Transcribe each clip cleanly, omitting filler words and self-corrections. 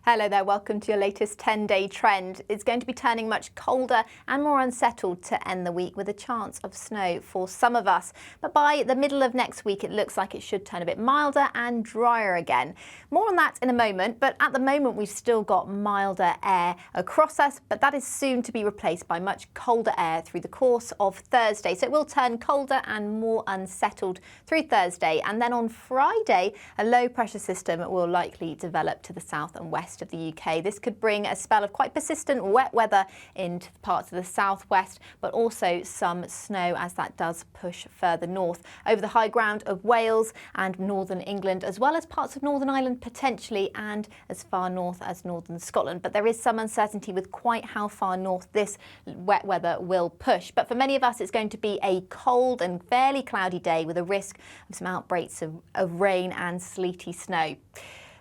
Hello there, welcome to your latest 10-day trend. It's going to be turning much colder and more unsettled to end the week with a chance of snow for some of us. But by the middle of next week, it looks like it should turn a bit milder and drier again. More on that in a moment, but at the moment we've still got milder air across us, but that is soon to be replaced by much colder air through the course of Thursday. So it will turn colder and more unsettled through Thursday. And then on Friday, a low pressure system will likely develop to the south and west of the UK. This could bring a spell of quite persistent wet weather into parts of the southwest, but also some snow as that does push further north over the high ground of Wales and northern England, as well as parts of Northern Ireland potentially, and as far north as northern Scotland. But there is some uncertainty with quite how far north this wet weather will push. But for many of us, it's going to be a cold and fairly cloudy day with a risk of some outbreaks of rain and sleety snow.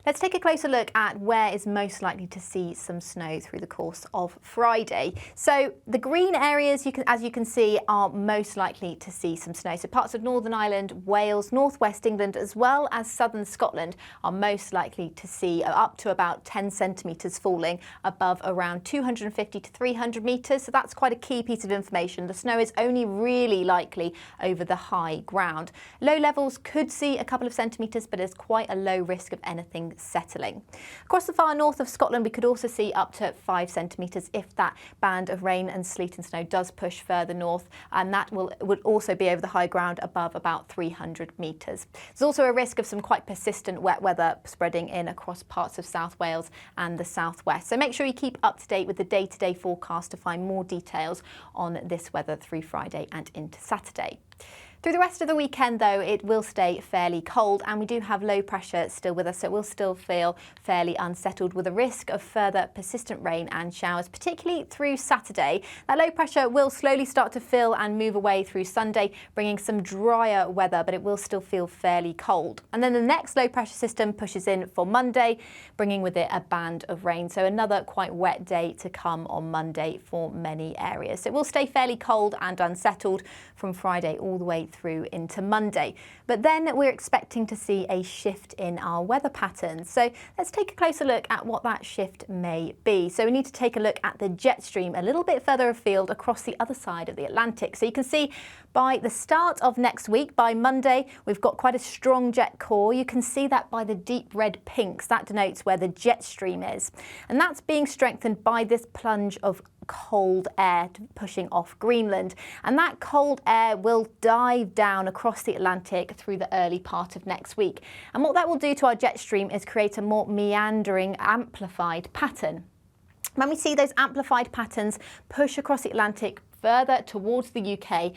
Let's take a closer look at where is most likely to see some snow through the course of Friday. So the green areas, as you can see, are most likely to see some snow. So parts of Northern Ireland, Wales, northwest England, as well as southern Scotland are most likely to see up to about 10 centimetres falling above around 250 to 300 metres. So that's quite a key piece of information. The snow is only really likely over the high ground. Low levels could see a couple of centimetres, but there's quite a low risk of anything settling. Across the far north of Scotland, we could also see up to 5 centimetres if that band of rain and sleet and snow does push further north, and that would also be over the high ground above about 300 metres. There's also a risk of some quite persistent wet weather spreading in across parts of South Wales and the southwest. So make sure you keep up to date with the day-to-day forecast to find more details on this weather through Friday and into Saturday. Through the rest of the weekend, though, it will stay fairly cold, and we do have low pressure still with us, so it will still feel fairly unsettled with a risk of further persistent rain and showers, particularly through Saturday. That low pressure will slowly start to fill and move away through Sunday, bringing some drier weather, but it will still feel fairly cold. And then the next low pressure system pushes in for Monday, bringing with it a band of rain. So another quite wet day to come on Monday for many areas. So it will stay fairly cold and unsettled from Friday all the way through into Monday. But then we're expecting to see a shift in our weather patterns. So let's take a closer look at what that shift may be. So we need to take a look at the jet stream a little bit further afield across the other side of the Atlantic. So you can see by the start of next week, by Monday, we've got quite a strong jet core. You can see that by the deep red pinks. That denotes where the jet stream is. And that's being strengthened by this plunge of cold air pushing off Greenland, and that cold air will dive down across the Atlantic through the early part of next week. And what that will do to our jet stream is create a more meandering, amplified pattern. When we see those amplified patterns push across the Atlantic further towards the UK,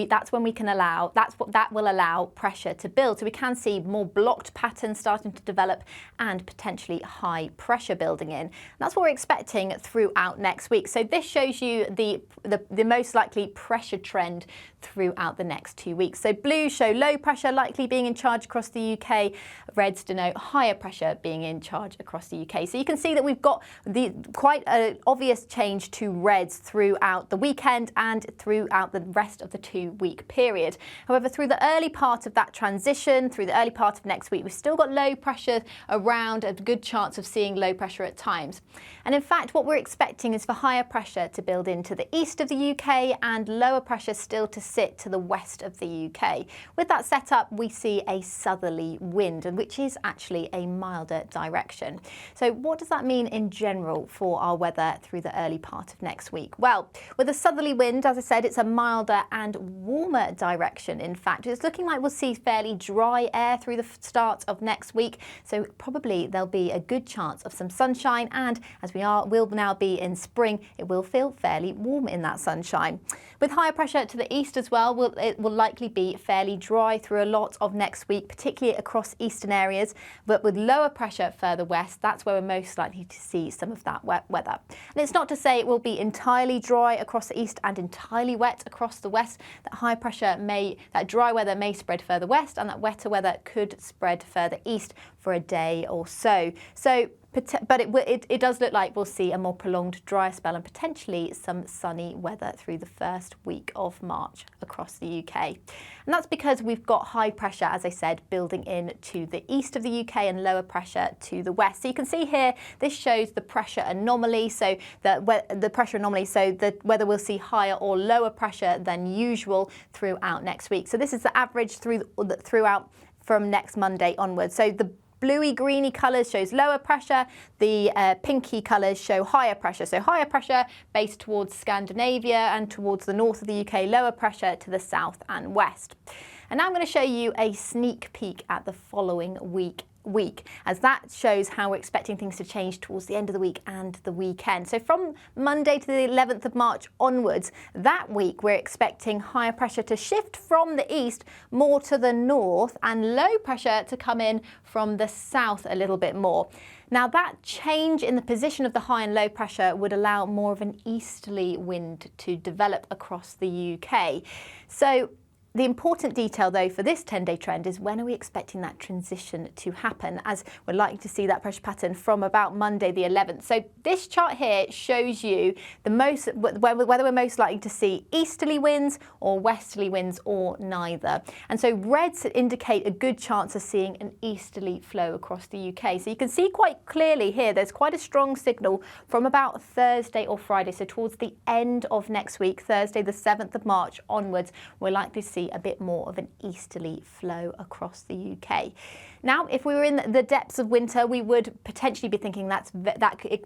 that's when we can allow, that will allow pressure to build. So we can see more blocked patterns starting to develop and potentially high pressure building in. And that's what we're expecting throughout next week. So this shows you the most likely pressure trend throughout the next 2 weeks. So blues show low pressure likely being in charge across the UK. Reds denote higher pressure being in charge across the UK. So you can see that we've got quite an obvious change to reds throughout the weekend and throughout the rest of the 2-week period. However, through the early part of that transition, through the early part of next week, we've still got low pressure around, a good chance of seeing low pressure at times. And in fact, what we're expecting is for higher pressure to build into the east of the UK and lower pressure still to sit to the west of the UK. With that setup, we see a southerly wind, which is actually a milder direction. So what does that mean in general for our weather through the early part of next week? Well, with a southerly wind, as I said, it's a milder and warmer direction. In fact, it's looking like we'll see fairly dry air through the start of next week. So probably there'll be a good chance of some sunshine. And as we'll now be in spring, it will feel fairly warm in that sunshine. With higher pressure to the east as well, it will likely be fairly dry through a lot of next week, particularly across eastern areas. But with lower pressure further west, that's where we're most likely to see some of that wet weather. And it's not to say it will be entirely dry across the east and entirely wet across the west. That dry weather may spread further west, and that wetter weather could spread further east for a day or so. So But it does look like we'll see a more prolonged dry spell and potentially some sunny weather through the first week of March across the UK. And that's because we've got high pressure, as I said, building in to the east of the UK and lower pressure to the west. So you can see here, this shows the pressure anomaly. So the pressure anomaly, so the whether we'll see higher or lower pressure than usual throughout next week. So this is the average throughout from next Monday onwards. So the bluey greeny colours shows lower pressure, the pinky colours show higher pressure. So higher pressure based towards Scandinavia and towards the north of the UK, lower pressure to the south and west. And now I'm going to show you a sneak peek at the following week, as that shows how we're expecting things to change towards the end of the week and the weekend. So from Monday to the 11th of March onwards, that week we're expecting higher pressure to shift from the east more to the north and low pressure to come in from the south a little bit more. Now that change in the position of the high and low pressure would allow more of an easterly wind to develop across the UK. So the important detail, though, for this 10-day trend is when are we expecting that transition to happen, as we're likely to see that pressure pattern from about Monday the 11th. So this chart here shows you whether we're most likely to see easterly winds or westerly winds or neither. And so reds indicate a good chance of seeing an easterly flow across the UK. So you can see quite clearly here, there's quite a strong signal from about Thursday or Friday. So towards the end of next week, Thursday the 7th of March onwards, we're likely to see a bit more of an easterly flow across the UK. Now, if we were in the depths of winter, we would potentially be thinking that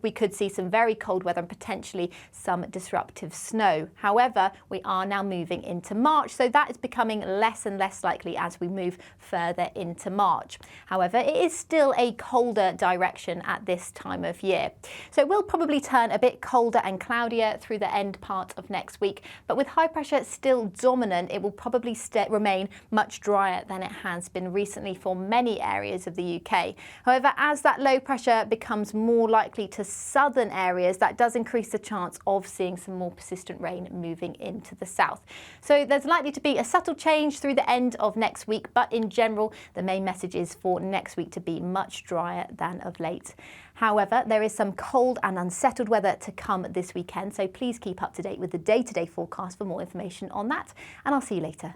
we could see some very cold weather and potentially some disruptive snow. However, we are now moving into March, so that is becoming less and less likely as we move further into March. However, it is still a colder direction at this time of year. So it will probably turn a bit colder and cloudier through the end part of next week, but with high pressure still dominant, it will probably remain much drier than it has been recently for many areas of the UK. However, as that low pressure becomes more likely to southern areas, that does increase the chance of seeing some more persistent rain moving into the south. So there's likely to be a subtle change through the end of next week, but in general, the main message is for next week to be much drier than of late. However, there is some cold and unsettled weather to come this weekend, so please keep up to date with the day-to-day forecast for more information on that, and I'll see you later.